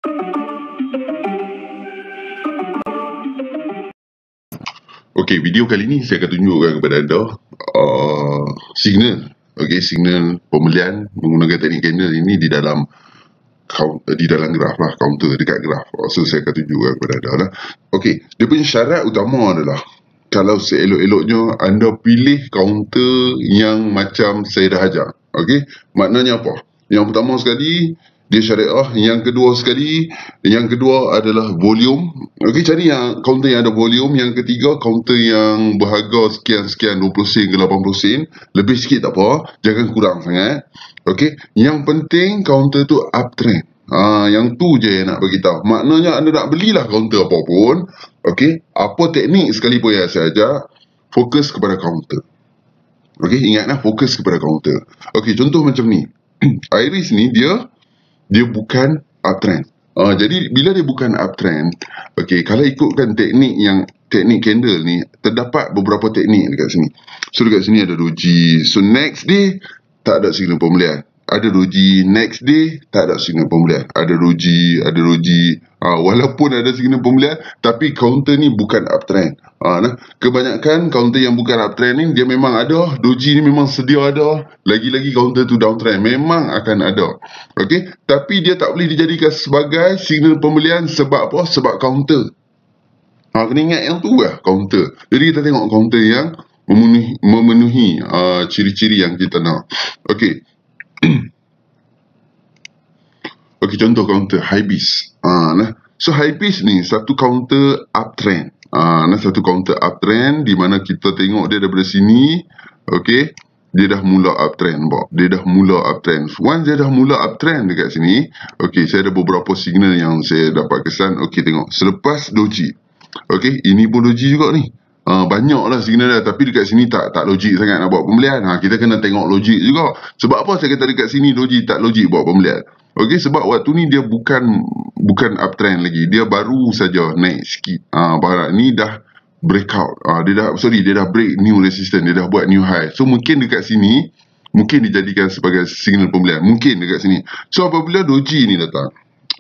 Okey, video kali ni saya akan tunjukkan kepada anda signal. Okey, signal pembelian menggunakan teknik candle ini di dalam graf lah, counter dekat graf. So saya akan tunjukkan kepada anda lah. Okey, dia punya syarat utama adalah kalau seelok-eloknya anda pilih counter yang macam saya dah ajar. Okey, maknanya apa? Yang pertama sekali dia syariah, yang kedua adalah volume. Okey, cari yang counter yang ada volume. Yang ketiga, counter yang berharga sekian 20 sen ke 80 sen. Lebih sikit tak apa, jangan kurang sangat. Okey, yang penting counter tu uptrend. Yang tu je yang nak bagi tahu. Maknanya anda nak belilah counter apapun, okey, apa teknik sekalipun yang saya ajar, fokus kepada counter. Okey, ingatlah fokus kepada counter. Okey, contoh macam ni. Iris ni dia bukan uptrend. Jadi bila dia bukan uptrend, okey, kalau ikutkan teknik candle ni, terdapat beberapa teknik dekat sini. So dekat sini ada doji. So next day tak ada signal pembelian. Ada doji, next day tak ada signal pembelian. Ada doji. Walaupun ada signal pembelian, tapi counter ni bukan uptrend. Kebanyakan counter yang bukan uptrend ni, dia memang ada. Doji ni memang sedia ada. Lagi-lagi counter tu downtrend, memang akan ada. Okey, tapi dia tak boleh dijadikan sebagai signal pembelian. Sebab apa? Sebab counter. Kena ingat yang tu lah, counter. Jadi kita tengok counter yang memenuhi ciri-ciri yang kita nak. Okey. Okey, contoh counter Hibis. So Hibis ni satu counter uptrend. Satu counter uptrend di mana kita tengok dia daripada sini. Okey, dia dah mula uptrend. Once dia dah mula uptrend dekat sini, okey, saya ada beberapa signal yang saya dapat kesan. Okey, tengok selepas doji. Okey, ini pun doji juga ni. Banyaklah signal dia, tapi dekat sini tak logik sangat nak buat pembelian. Kita kena tengok logik juga. Sebab apa saya kata dekat sini doji tak logik buat pembelian? Okey, sebab waktu ni dia bukan uptrend lagi. Dia baru saja naik sikit. Ni dah breakout. Dia dah break new resistance. Dia dah buat new high. So mungkin dekat sini mungkin dijadikan sebagai signal pembelian. Mungkin dekat sini. So apabila doji ni datang,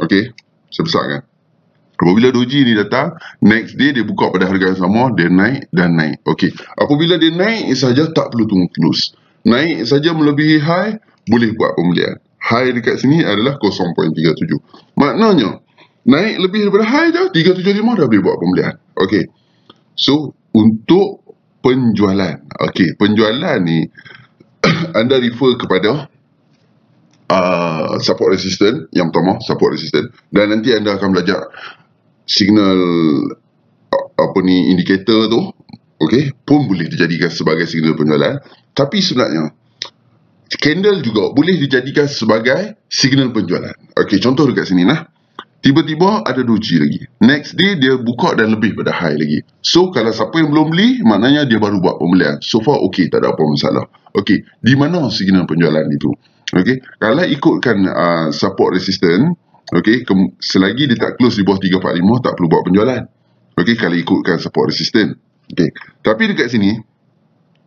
okey, saya besarkan. Apabila doji ni datang, next day dia buka pada harga yang sama, dia naik dan naik. Okey, apabila dia naik saja tak perlu tunggu close. Naik saja melebihi high, boleh buat pembelian. High dekat sini adalah 0.37. Maknanya, naik lebih daripada high dah, 375 dah boleh buat pembelian. Okey, so untuk penjualan. Okey, penjualan ni, anda refer kepada support resistance. Yang pertama, support resistance. Dan nanti anda akan belajar signal indikator tu, okey, pun boleh dijadikan sebagai signal penjualan. Tapi sebenarnya candle juga boleh dijadikan sebagai signal penjualan. Okey, contoh dekat sini lah. Tiba-tiba ada doji lagi. Next day dia buka dan lebih pada high lagi. So kalau siapa yang belum beli, maknanya dia baru buat pembelian. So far okey, tak ada apa masalah. Okey, di mana signal penjualan itu? Okey, kalau ikutkan support resistance, okey, selagi dia tak close di bawah 345 tak perlu buat penjualan. Okey, kalau ikutkan support resistance. Okey, tapi dekat sini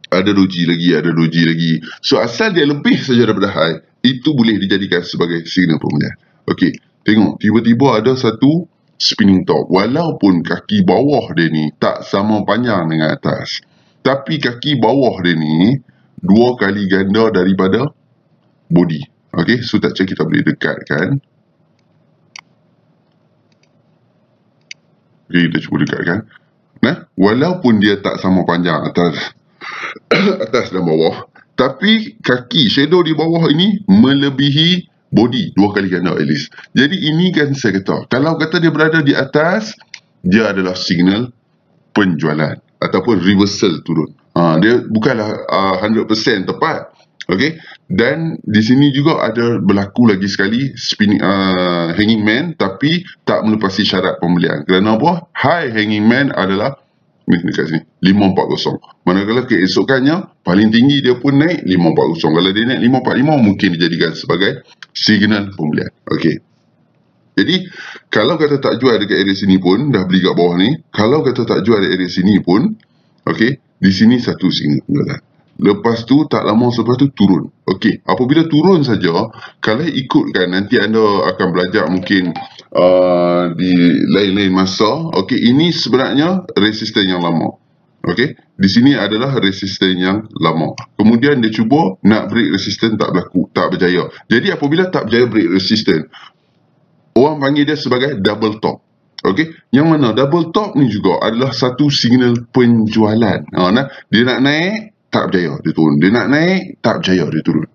ada doji lagi. So asal dia lebih saja daripada high, itu boleh dijadikan sebagai signal pembelian. Okey, tengok tiba-tiba ada satu spinning top. Walaupun kaki bawah dia ni tak sama panjang dengan atas, tapi kaki bawah dia ni 2 kali ganda daripada body. Okey, so tak cakap kita boleh dekatkan. Okey, kita cuba dekatkan. Walaupun dia tak sama panjang atas dan bawah, tapi kaki shadow di bawah ini melebihi body 2 kali ganda at least. Jadi ini kan saya kata, kalau kata dia berada di atas, dia adalah signal penjualan ataupun reversal turun. Dia bukanlah 100% tepat. Okey, dan di sini juga ada berlaku lagi sekali hanging man, tapi tak melepasi syarat pembelian. Kerana apa? High hanging man adalah dekat sini 540. Manakala keesokannya paling tinggi dia pun naik 540. Kalau dia naik 545 mungkin dijadikan sebagai signal pembelian. Okey, jadi kalau kata tak jual dekat area sini pun, dah beli kat bawah ni, kalau kata tak jual dekat area sini pun, okey, di sini satu signal penjualan. lepas tu tak lama selepas tu turun. Okey, apabila turun saja, kalau ikutkan nanti anda akan belajar mungkin di lain-lain masa. Okey, ini sebenarnya resisten yang lama. Okey, di sini adalah resisten yang lama. Kemudian dia cuba nak break resisten, tak berlaku, tak berjaya. Jadi apabila tak berjaya break resisten, orang panggil dia sebagai double top. Okey, yang mana double top ni juga adalah satu signal penjualan. Dia nak naik, tak berjaya, dia turun. Dia nak naik, tak berjaya, dia turun.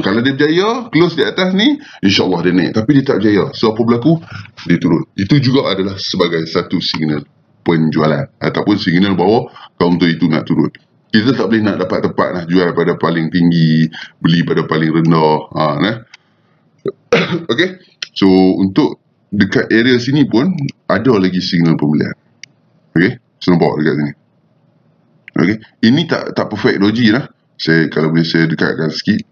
Kalau dia berjaya, close di atas ni, insyaAllah dia naik. Tapi dia tak berjaya. So, apa berlaku? Dia turun. Itu juga adalah sebagai satu signal penjualan. Ataupun signal bahawa counter itu nak turun. Kita tak boleh nak dapat tempat lah, jual pada paling tinggi, beli pada paling rendah. Okey. So, untuk dekat area sini pun ada lagi signal pembelian. Okey, saya nampak dekat sini. Okey, ini tak perfect doji lah. Kalau boleh saya dekatkan sikit.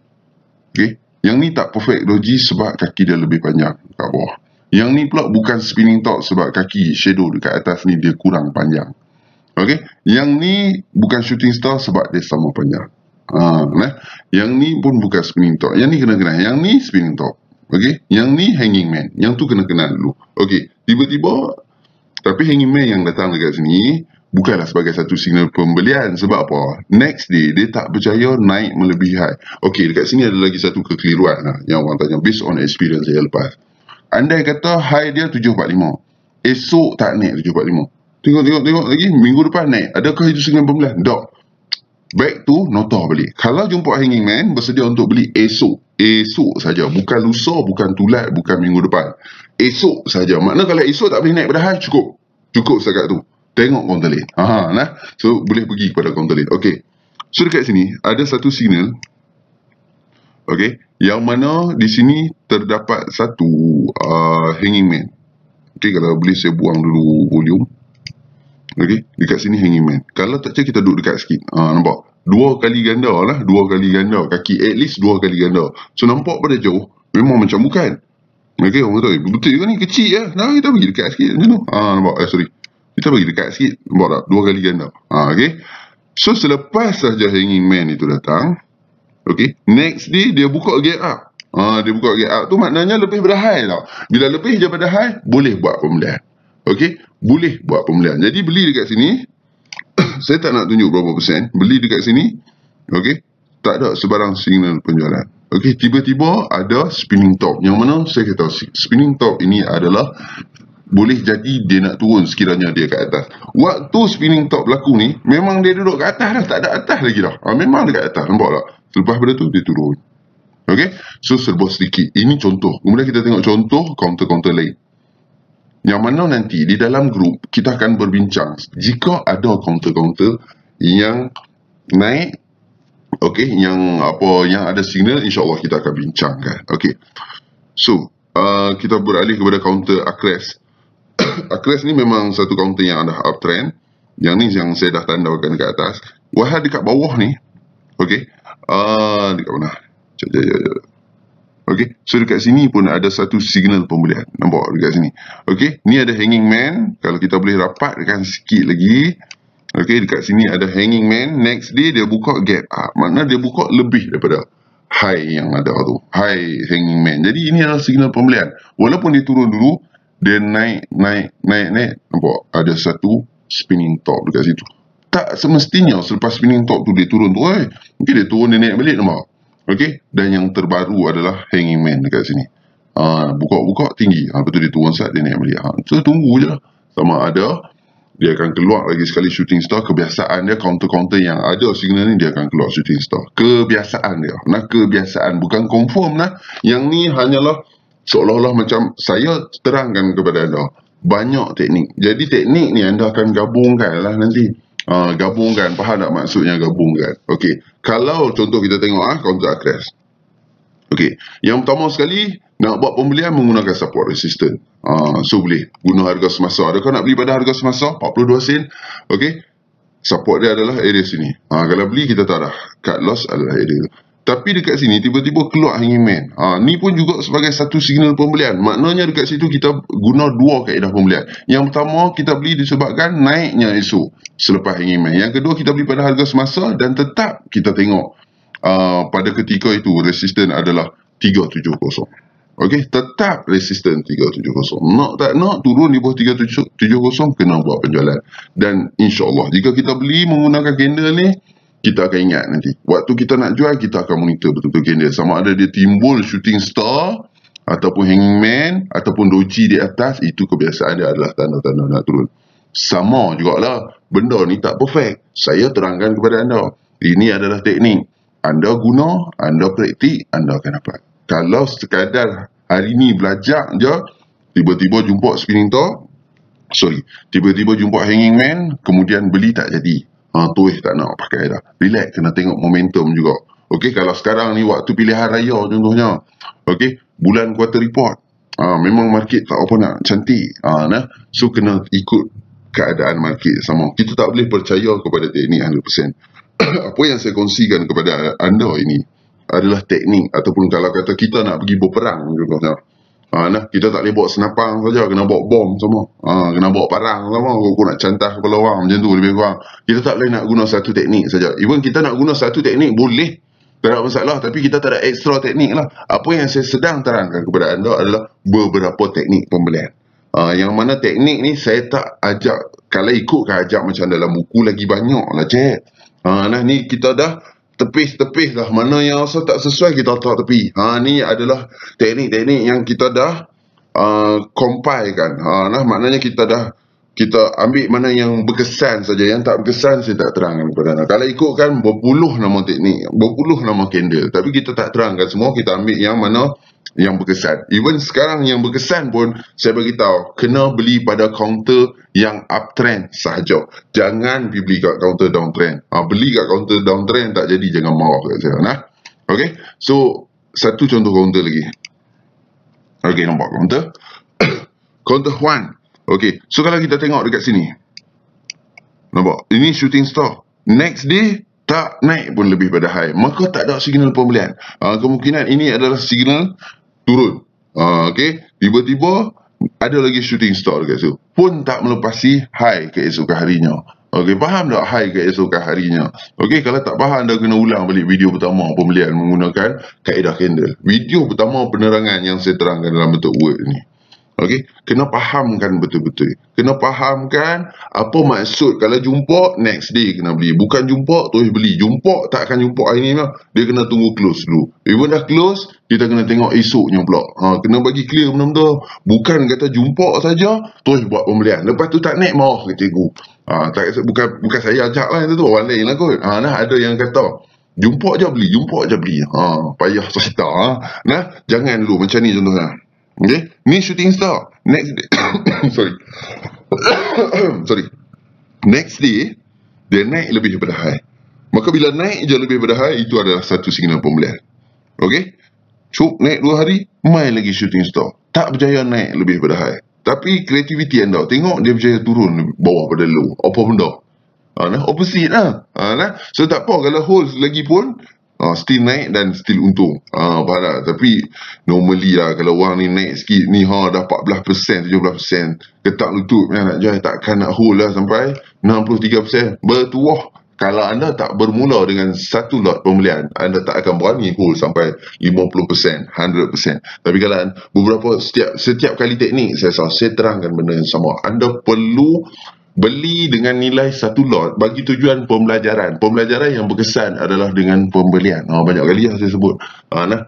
Okey, yang ni tak perfect doji sebab kaki dia lebih panjang kat bawah. Yang ni pula bukan spinning top sebab kaki shadow dekat atas ni dia kurang panjang. Okey, yang ni bukan shooting star sebab dia sama panjang. Yang ni pun bukan spinning top. Yang ni kena-kena. Yang ni spinning top. Okey, yang ni hanging man. Yang tu kena kenal dulu. Okey, tiba-tiba tapi hanging man yang datang dekat sini bukanlah sebagai satu signal pembelian. Sebab apa? Next day dia tak berjaya naik melebihi high. Okey, dekat sini ada lagi satu kekeliruan yang orang tanya based on experience saya lepas. Andai kata high dia 745, esok tak naik 745. Tengok lagi minggu depan naik. Adakah itu signal pembelian? Tak. Back to nota balik. Kalau jumpa hanging man, bersedia untuk beli esok saja, bukan lusa, bukan tulat, bukan minggu depan. Esok saja. Makna kalau esok tak boleh naik pada high, cukup setakat tu. Tengok counter lane. So boleh pergi kepada counter lane. Okey. So dekat sini ada satu signal. Okey, yang mana di sini terdapat satu hanging man. Okey, kalau boleh saya buang dulu volume. Okey, dekat sini hanging man. Kalau tak cek kita duduk dekat sikit. Nampak? Dua kali ganda lah. Dua kali ganda. Kaki at least dua kali ganda. So nampak pada jauh memang macam bukan. Okey, orang kata betul ke ni? Kecil ya. Nah, kita pergi dekat sikit macam tu. Nampak? Sorry. Kita pergi dekat sikit. Nampak tak? Dua kali ganda. Okey. So selepas saja hanging man itu datang, okey, next day dia buka gap up. Dia buka gap up tu maknanya lebih pada high tau. Bila lebih daripada high, boleh buat pembelian. Okey, boleh buat pembelian. Jadi beli dekat sini, saya tak nak tunjuk berapa persen. Beli dekat sini, okey, tak ada sebarang signal penjualan. Okey, tiba-tiba ada spinning top. Yang mana saya kata spinning top ini adalah boleh jadi dia nak turun sekiranya dia kat atas. Waktu spinning top berlaku ni, memang dia duduk kat atas dah, tak ada atas lagi dah. Memang dekat atas, nampak tak? Selepas pada tu, dia turun. Okey, so serba sedikit. Ini contoh. Kemudian kita tengok contoh counter-counter lain. Yang mana nanti di dalam grup kita akan berbincang jika ada counter-counter yang naik, okey, yang ada signal, insya-Allah kita akan bincangkan. Okey. So, kita beralih kepada counter Acres. Acres ni memang satu counter yang ada uptrend. Yang ni yang saya dah tandakan dekat atas. Wahai dekat bawah ni, okey. Dekat mana? Okey, so dekat sini pun ada satu signal pembelian. Nampak dekat sini. Okey, ni ada hanging man. Kalau kita boleh rapatkan sikit lagi. Okey, dekat sini ada hanging man. Next day dia buka gap up. Maknanya dia buka lebih daripada high yang ada tu. High hanging man. Jadi ini adalah signal pembelian. Walaupun dia turun dulu, dia naik. Nampak? Ada satu spinning top dekat situ. Tak semestinya selepas spinning top tu dia turun tu. Mungkin dia turun, dia naik balik, nampak? Okey, dan yang terbaru adalah hanging man dekat sini. Buka tinggi. Lepas tu dia turun saat dia naik balik. So tunggu je lah. Sama ada dia akan keluar lagi sekali shooting star. Kebiasaan dia counter-counter yang ada signal ni dia akan keluar shooting star. Kebiasaan dia. Kebiasaan bukan confirm lah. Yang ni hanyalah seolah-olah macam saya terangkan kepada anda. Banyak teknik. Jadi teknik ni anda akan gabungkan lah nanti. Gabungkan, faham tak maksudnya gabungkan? Okey, kalau contoh kita tengok counter Acres. Okey, yang pertama sekali nak buat pembelian menggunakan support resistance. So boleh guna harga semasa. Adakah nak beli pada harga semasa 42 sen? Okey, support dia adalah area sini. Kalau beli kita tahu dah cut loss adalah area Tapi dekat sini tiba-tiba keluar hanging man. Ni pun juga sebagai satu signal pembelian. Maknanya dekat situ kita guna dua kaedah pembelian. Yang pertama, kita beli disebabkan naiknya esok selepas hanging man. Yang kedua, kita beli pada harga semasa dan tetap kita tengok pada ketika itu resisten adalah 370. Okey, tetap resisten 370. Nak tak nak turun di bawah 370 kena buat penjualan. Dan insya-Allah jika kita beli menggunakan candle ni, kita akan ingat nanti. Waktu kita nak jual, kita akan monitor betul-betul candle. Sama ada dia timbul shooting star, ataupun hanging man, ataupun doji di atas, itu kebiasaan dia adalah tanda-tanda nak turun. Sama jugalah, benda ni tak perfect. Saya terangkan kepada anda. Ini adalah teknik. Anda guna, anda praktik, anda akan dapat. Kalau sekadar hari ni belajar je, tiba-tiba jumpa spinning top, tiba-tiba jumpa hanging man, kemudian beli tak jadi. Tu tak nak pakai dah. Relax, kena tengok momentum juga. Okey, kalau sekarang ni waktu pilihan raya contohnya. Okey, bulan quarter report. Memang market tak apa nak cantik. So kena ikut keadaan market sama. Kita tak boleh percaya kepada teknik 100%. Apa yang saya kongsikan kepada anda ini adalah teknik, ataupun kalau kata kita nak pergi berperang contohnya. Kita tak boleh bawa senapang saja, kena bawa bom semua. Kena bawa parang semua, aku nak cantah kepala orang macam tu lebih kurang. Kita tak boleh nak guna satu teknik saja. Even kita nak guna satu teknik boleh, tak ada masalah, tapi kita tak ada ekstra teknik lah. Apa yang saya sedang terangkan kepada anda adalah beberapa teknik pembelian. Yang mana teknik ni saya tak ajak, kalau ikut kan ajak macam dalam buku lagi banyak lah cik. Ni kita dah tepis-tepis lah. Mana yang rasa tak sesuai, kita letak tepi. Ni adalah teknik-teknik yang kita dah compile kan. Maknanya kita ambil mana yang berkesan saja. Yang tak berkesan saya tak terangkan kepada anda. Kalau ikutkan berpuluh nama teknik, berpuluh nama candle, tapi kita tak terangkan semua. Kita ambil yang mana yang berkesan. Even sekarang yang berkesan pun saya beritahu, kena beli pada counter yang uptrend sahaja. Jangan pergi beli kat counter downtrend. Beli kat counter downtrend tak jadi, jangan marah kat saya. Okay, so satu contoh counter lagi. Okay, nampak counter? Counter 1. Okay, so kalau kita tengok dekat sini, nampak? Ini shooting star. Next day tak naik pun lebih pada high, maka tak ada signal pembelian. Kemungkinan ini adalah signal turun. Okay, tiba-tiba ada lagi shooting star dekat situ, pun tak melepasi high keesokan harinya. Okay, faham tak high keesokan harinya? Okay, kalau tak faham, anda kena ulang balik video pertama pembelian menggunakan kaedah candle. Video pertama penerangan yang saya terangkan dalam bentuk word ni. Okey, kena fahamkan betul-betul. Kena fahamkan apa maksud kalau jumpa next day kena beli. Bukan jumpa terus beli. Jumpa tak akan jumpa hari ni lah. Dia kena tunggu close dulu. Even dah close, kita kena tengok esoknya pula. Kena bagi clear benda-benda. Bukan kata jumpa saja terus buat pembelian. Lepas tu tak naik marah ke cikgu. Bukan saya ajak lah itu tu. Orang lain lah kot. Ada yang kata jumpa je beli, jumpa je beli. Payah cerita. Jangan dulu macam ni contohnya. Okay, ni shooting star. Next day, sorry. Next day, dia naik lebih daripada high. Maka bila naik je lebih daripada high, itu adalah satu signal pembelian. Okay, cuk naik 2 hari, main lagi shooting star. Tak berjaya naik lebih daripada high. Tapi kreativiti anda, tengok dia berjaya turun bawah pada low. Apa benda? Opposite lah. So tak apa kalau hold lagi pun, still naik dan still untung. Faham tak? Tapi normally lah kalau orang ni naik sikit ni dah 14%, 17%, ketak lutut nak jual, takkan nak hold lah sampai 63%. Bertuah. Kalau anda tak bermula dengan satu lot pembelian, anda tak akan berani hold sampai 50%, 100%. Tapi kalau beberapa setiap kali teknik saya terangkan benda yang sama. Anda perlu beli dengan nilai satu lot bagi tujuan pembelajaran. Pembelajaran yang berkesan adalah dengan pembelian. Banyak kali saya sebut.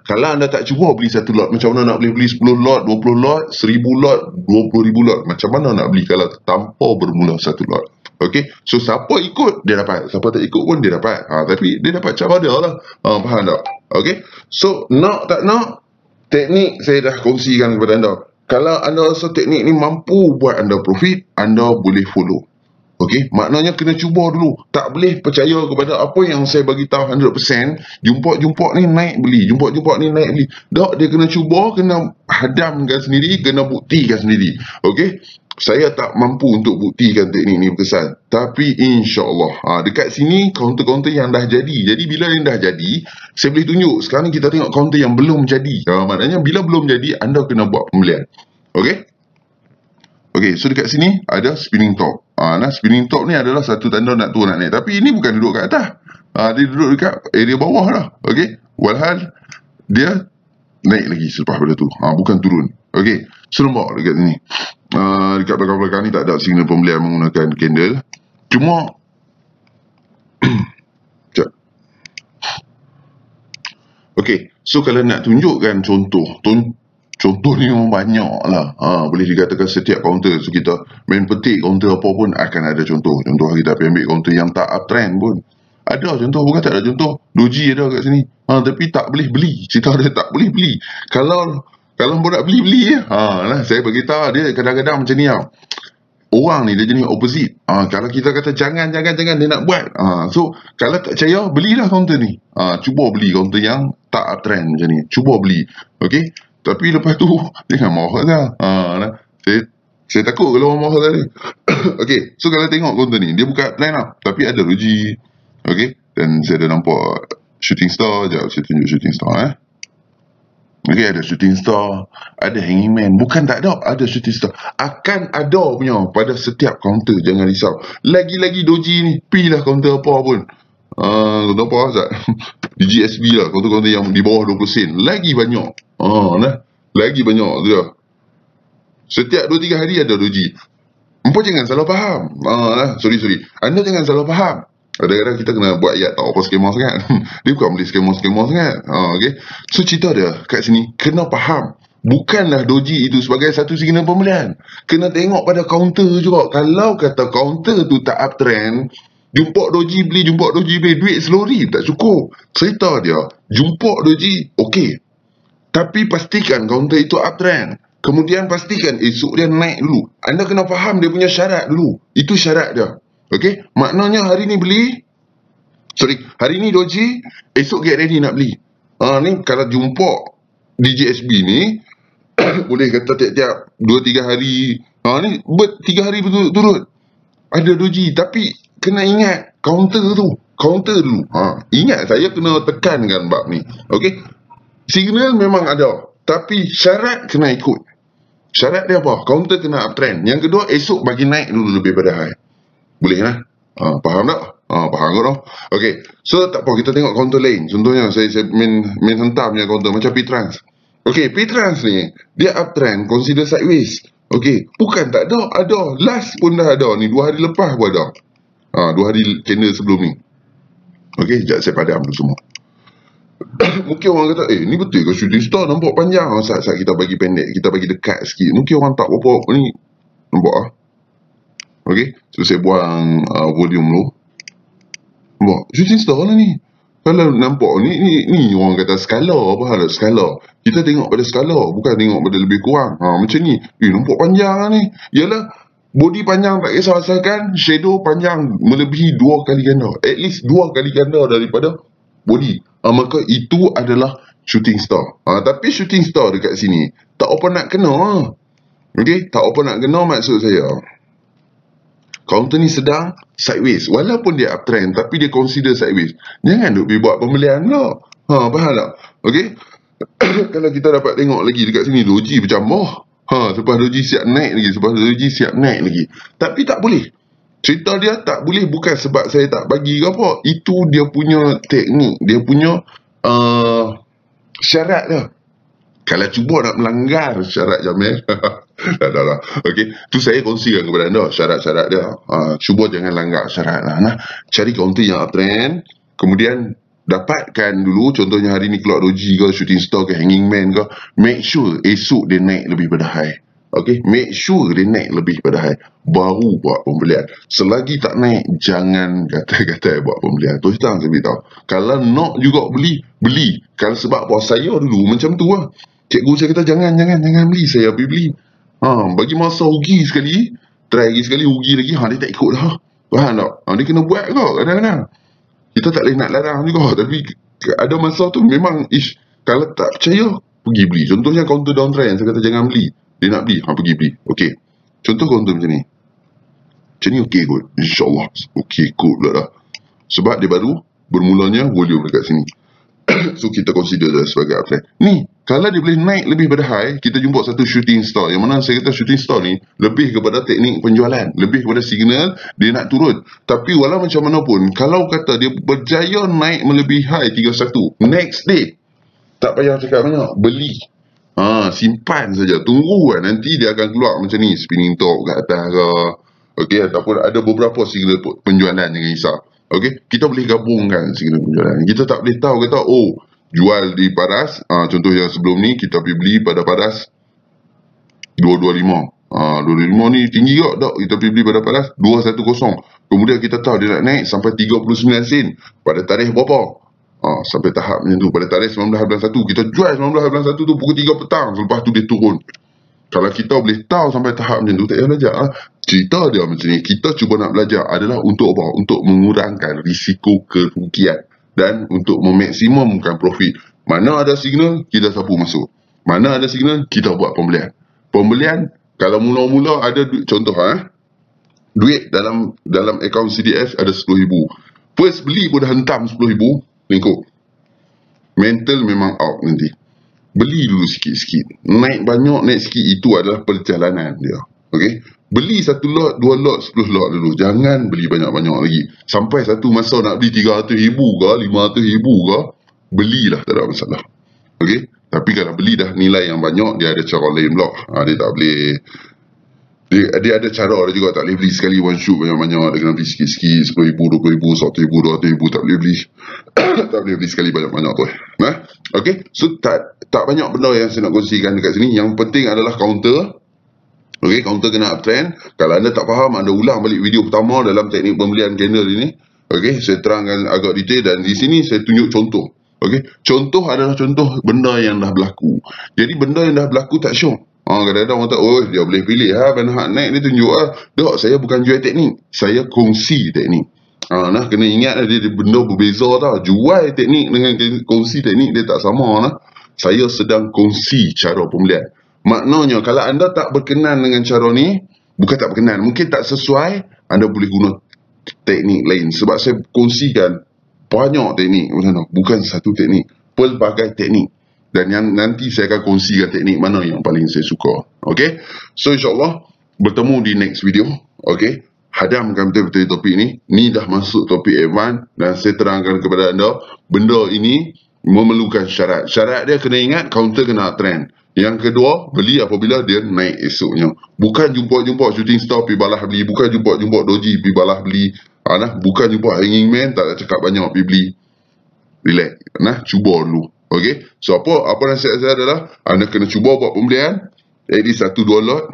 Kalau anda tak cuba beli satu lot, macam mana nak beli 10 lot, 20 lot, 1000 lot, 20,000 lot? Macam mana nak beli kalau tanpa bermula satu lot? Okay, so siapa ikut dia dapat, siapa tak ikut pun dia dapat. Tapi dia dapat cara dia lah. Faham tak? Okay, so nak tak nak, teknik saya dah kongsikan kepada anda. Kalau anda rasa teknik ni mampu buat anda profit, anda boleh follow. Okey, maknanya kena cuba dulu. Tak boleh percaya kepada apa yang saya bagi tahu 100%. Jumpa ni naik beli, jumpa ni naik beli. Tak, dia kena cuba, kena hadamkan sendiri, kena buktikan sendiri. Okey, saya tak mampu untuk buktikan teknik ni berkesan. Tapi insya-Allah, dekat sini kaunter-kaunter yang dah jadi. Jadi bila yang dah jadi, saya boleh tunjuk. Sekarang kita tengok kaunter yang belum jadi. Maknanya bila belum jadi, anda kena buat pembelian. Okey? Okey, so dekat sini ada spinning top. Spinning top ni adalah satu tanda nak turun nak naik. Tapi ini bukan duduk kat atas. Dia duduk dekat area bawah lah. Okey, walhal dia naik lagi selepas pada tu. Bukan turun. Okey, so nampak dekat sini. Dekat belakang-belakang ni tak ada signal pembelian menggunakan candle. Cuma okey, so kalau nak tunjukkan contoh ni memang banyak lah. Boleh dikatakan setiap kaunter. So kita main petik kaunter apa pun akan ada contoh. Contoh kita ambil kaunter yang tak uptrend pun. Ada contoh, bukan tak ada contoh. Doji ada kat sini. Tapi tak boleh beli. Cerita dia tak boleh beli. Kalau pun nak beli je. Saya beritahu dia kadang-kadang macam ni tau. Orang ni dia jenis opposite. Kalau kita kata jangan dia nak buat. So kalau tak percaya, belilah kaunter ni. Cuba beli kaunter yang tak uptrend macam ni. Cuba beli. Okey. Tapi lepas tu, jangan marah lah. Saya takut kalau orang marah tadi. Okey, so kalau tengok kaunter ni, dia bukan uptrend lah. Tapi ada doji. Okey, dan saya dah nampak shooting star. Sekejap, saya tunjuk shooting star. Okey, ada shooting star. Ada hanging man. Bukan tak ada shooting star. Akan ada punya pada setiap kaunter. Jangan risau. Lagi-lagi doji ni, pilih kaunter apa pun. Kaunter apa Azad? DGSB lah. Kaunter-kaunter yang di bawah 20 sen. Lagi banyak. Lagi banyak tu dah. Setiap 2-3 hari ada doji. Empa jangan salah faham. Sorry. Anda jangan salah faham. Kadang-kadang kita kena buat ayat tak apa skema sangat. Dia bukan boleh skema sangat. Okay. So cerita dia kat sini, kena faham. Bukanlah doji itu sebagai satu signal pembelian. Kena tengok pada kaunter juga. Kalau kata kaunter tu tak uptrend, jumpa doji beli, duit selori tak cukup. Cerita dia, jumpa doji, okey. Tapi pastikan kaunter itu uptrend. Kemudian pastikan esok dia naik dulu. Anda kena faham dia punya syarat dulu. Itu syarat dia. Okey? Maknanya hari ni hari ni doji, esok get ready nak beli. Ni kalau jumpa DJSB ni, boleh kata tiap-tiap 2-3 hari. Ni 3 hari berturut-turut. Ada doji. Tapi kena ingat kaunter tu. Kaunter dulu. Ingat saya kena tekankan bab ni. Okey? Signal memang ada. Tapi syarat kena ikut. Syarat dia apa? Kaunter kena uptrend. Yang kedua, esok bagi naik dulu lebih pada high. Boleh lah. Faham tak? Faham kot tak? Okey. So tak apa, kita tengok kaunter lain. Contohnya saya main hentam punya kaunter macam P-Trans. Okey, P-Trans ni dia uptrend, consider sideways. Okey, bukan tak ada, ada. Last pun dah ada ni, 2 hari lepas pun ada. 2 hari candle sebelum ni. Okey, sekejap saya padam dulu semua. Mungkin orang kata, ni betul ke shooting star nampak panjang? Saat-saat kita bagi pendek, kita bagi dekat sikit. Mungkin orang tak apa-apa ni. Nampak lah. Okey, so saya buang volume dulu. Nampak, shooting star lah ni. Kalau nampak ni orang kata skala. Apa hal skala? Kita tengok pada skala, bukan tengok pada lebih kurang. Macam ni. Nampak panjang lah ni. Yalah, body panjang tak kisah, asalkan shadow panjang melebihi 2 kali ganda. At least 2 kali ganda daripada body. Maka itu adalah shooting star. Tapi shooting star dekat sini tak apa nak kena. Okey, tak apa nak kena maksud saya. Kaunter ni sedang sideways. Walaupun dia uptrend, tapi dia consider sideways. Jangan duk pergi buat pembelian pula. Faham tak? Okey. Kalau kita dapat tengok lagi dekat sini, doji berjambah. Lepas doji siap naik lagi. Tapi tak boleh. Cerita dia tak boleh bukan sebab saya tak bagi ke apa. Itu dia punya teknik. Dia punya syarat dia. Kalau cuba nak melanggar syarat Jamil. Dah lah. Okey. Tu saya kongsikan kepada anda syarat-syarat dia. Cuba jangan langgar syarat lah. Cari kaunter yang uptrend. Kemudian dapatkan dulu. Contohnya hari ni keluar doji ke, shooting star ke, hanging man ke. Make sure esok dia naik lebih pada high. Okay, make sure dia naik lebih pada high. Baru buat pembelian. Selagi tak naik, jangan kata-kata buat pembelian. Terus terang saya beritahu. Kalau nak juga beli. Kalau sebab apa, saya dulu macam tu lah. Cikgu saya kata, jangan beli. Saya pergi beli. Bagi masa rugi sekali. Try lagi sekali, rugi lagi. Dia tak ikut dah. Faham tak? Dia kena buat kau kadang-kadang. Kita tak boleh nak larang juga. Tapi ada masa tu memang kalau tak percaya, pergi beli. Contohnya counter downtrend, saya kata jangan beli. Dia nak beli, pergi beli. Okey. Contoh counter macam ni. Macam ni okey kot. InsyaAllah. Okey kot pula dah. Sebab dia baru, bermulanya volume dekat sini. So kita consider dia sebagai uptrend. Ni, kalau dia boleh naik lebih pada high, kita jumpa satu shooting star. Yang mana saya kata shooting star ni lebih kepada teknik penjualan, lebih kepada signal dia nak turun. Tapi walau macam mana pun, kalau kata dia berjaya naik melebihi high 31, next day tak payah cakap banyak, beli. Simpan saja, tunggu kan, nanti dia akan keluar macam ni, spinning top kat atas ke. Okey, ataupun ada beberapa signal penjualan, jangan risau. Okey, kita boleh gabungkan signal penjualan. Kita tak boleh tahu kata jual di paras, contoh yang sebelum ni kita pergi beli pada paras 225. 225 ni tinggi tak? Tak, kita pergi beli pada paras 210. Kemudian kita tahu dia nak naik sampai 39 sen. Pada tarikh berapa? Sampai tahap macam tu. Pada tarikh 19.1 kita jual 19.1 tu pukul 3 petang. Selepas tu dia turun. Kalau kita boleh tahu sampai tahap macam tu, tak payah belajar. Cerita dia macam ni, kita cuba nak belajar adalah untuk apa? Untuk mengurangkan risiko kerugian dan untuk memaksimumkan profit. Mana ada signal, kita sapu masuk. Mana ada signal, kita buat pembelian. Pembelian, kalau mula-mula ada duit, contoh duit dalam akaun CDS ada 10,000. First beli pun dah hentam 10,000, lingkup. Mental memang out nanti. Beli dulu sikit-sikit. Naik banyak, naik sikit, itu adalah perjalanan dia. Okey? Beli 1 lot, 2 lot, 10 lot dulu. Jangan beli banyak-banyak lagi. Sampai satu masa nak beli 300,000 ke, 500,000 ke, belilah, tak ada masalah. Okey? Tapi kalau beli dah nilai yang banyak, dia ada cara lain pula. Dia tak boleh, dia ada cara dia juga. Tak boleh beli sekali one shoot banyak-banyak. Dia kena beli sikit-sikit, 10,000, 20,000, 100,000, 200,000, tak boleh beli. Tak boleh beli sekali banyak-banyak tu. Okey, so tak banyak benda yang saya nak kongsikan dekat sini. Yang penting adalah counter. Okey, counter kena uptrend. Kalau anda tak faham, anda ulang balik video pertama dalam teknik pembelian candle ini. Okey, saya terangkan agak detail dan di sini saya tunjuk contoh. Okey, contoh adalah contoh benda yang dah berlaku. Jadi benda yang dah berlaku tak syok. Kadang-kadang orang tak, dia boleh pilih mana hak naik dia tunjuk Tak, saya bukan jual teknik, saya kongsi teknik. Kena ingat dia benda berbeza tau. Jual teknik dengan kongsi teknik dia tak sama . Saya sedang kongsi cara pembelian. Maknanya kalau anda tak berkenan dengan cara ni, bukan tak berkenan, mungkin tak sesuai, anda boleh guna teknik lain. Sebab saya kongsikan banyak teknik, bukan satu teknik, pelbagai teknik. Dan yang nanti saya akan kongsikan teknik mana yang paling saya suka. Okay, so insyaAllah bertemu di next video. Okay, hadamkan betul-betul topik ni. Ni dah masuk topik advance dan saya terangkan kepada anda, benda ini memerlukan syarat. Syarat dia kena ingat, counter kena trend. Yang kedua, beli apabila dia naik esoknya. Bukan jumpa-jumpa shooting star pergi balah beli. Bukan jumpa-jumpa doji pergi balah beli. Bukan jumpa hanging man, tak nak cakap banyak pergi beli. Relax. Cuba dulu. Okay, so apa nasihat saya adalah anda kena cuba buat pembelian at least 1-2 lot,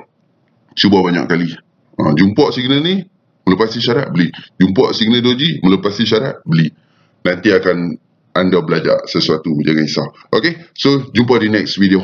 cuba banyak kali. Jumpa signal ni, melepasi syarat, beli. Jumpa signal doji, melepasi syarat, beli. Nanti akan anda belajar sesuatu, jangan risau. Okay, so jumpa di next video.